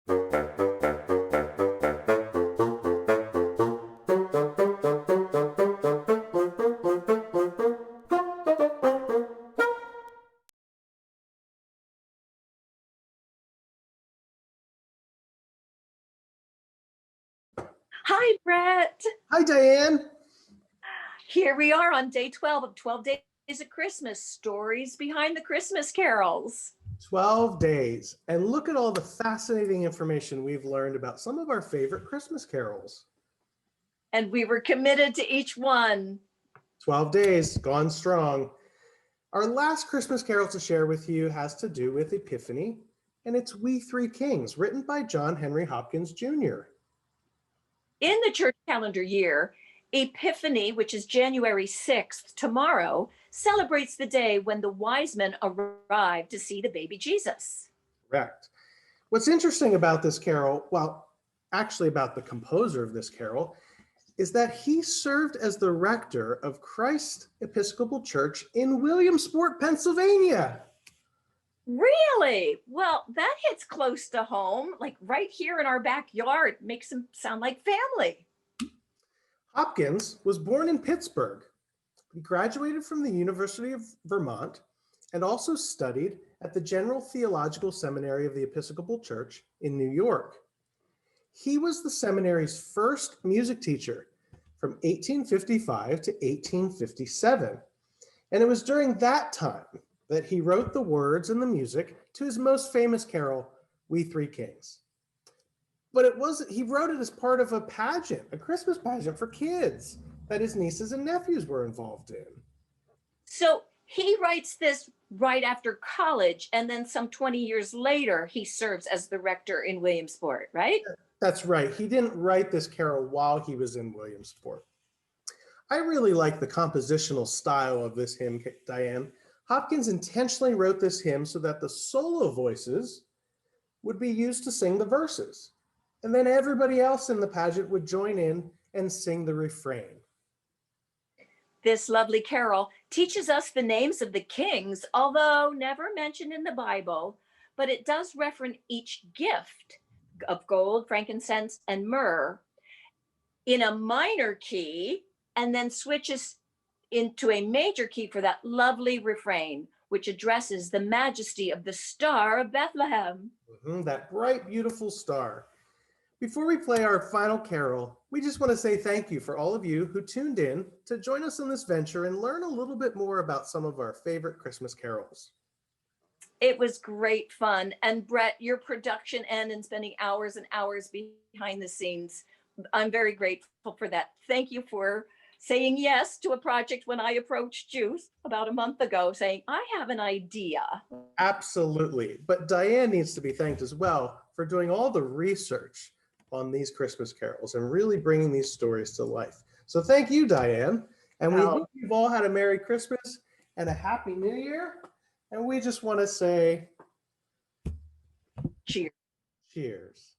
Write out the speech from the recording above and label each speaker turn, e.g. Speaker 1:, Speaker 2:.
Speaker 1: Hi, Brett.
Speaker 2: Hi, Diane.
Speaker 1: Here we are on day 12 of 12 Days of Christmas, stories behind the Christmas carols.
Speaker 2: 12 days. And look at all the fascinating information we've learned about some of our favorite Christmas carols.
Speaker 1: And we were committed to each one.
Speaker 2: 12 days, gone strong. Our last Christmas carol to share with you has to do with Epiphany, and it's We Three Kings, written by John Henry Hopkins Jr.
Speaker 1: In the church calendar year, Epiphany, which is January 6th, tomorrow, celebrates the day when the wise men arrived to see the baby Jesus.
Speaker 2: Correct. What's interesting about this carol, well, actually about the composer of this carol, is that he served as the rector of Christ Episcopal Church in Williamsport, Pennsylvania.
Speaker 1: Really? Well, that hits close to home, like right here in our backyard. Makes them sound like family.
Speaker 2: Hopkins was born in Pittsburgh. He graduated from the University of Vermont and also studied at the General Theological Seminary of the Episcopal Church in New York. He was the seminary's first music teacher from 1855 to 1857. And it was during that time that he wrote the words and the music to his most famous carol, We Three Kings. But he wrote it as part of a pageant, a Christmas pageant for kids that his nieces and nephews were involved in.
Speaker 1: So he writes this right after college, and then some 20 years later, he serves as the rector in Williamsport, right?
Speaker 2: That's right. He didn't write this carol while he was in Williamsport. I really like the compositional style of this hymn, Diane. Hopkins intentionally wrote this hymn so that the solo voices would be used to sing the verses. And then everybody else in the pageant would join in and sing the refrain.
Speaker 1: This lovely carol teaches us the names of the kings, although never mentioned in the Bible, but it does reference each gift of gold, frankincense, and myrrh in a minor key, and then switches into a major key for that lovely refrain, which addresses the majesty of the Star of Bethlehem.
Speaker 2: That bright, beautiful star. Before we play our final carol, we just want to say thank you for all of you who tuned in to join us in this venture and learn a little bit more about some of our favorite Christmas carols.
Speaker 1: It was great fun. And Brett, your production end and spending hours and hours behind the scenes, I'm very grateful for that. Thank you for saying yes to a project when I approached you about a month ago, saying, I have an idea.
Speaker 2: Absolutely. But Diane needs to be thanked as well for doing all the research on these Christmas carols and really bringing these stories to life. So thank you, Diane. And we hope you've all had a Merry Christmas and a Happy New Year. And we just want to say
Speaker 1: cheers.
Speaker 2: Cheers.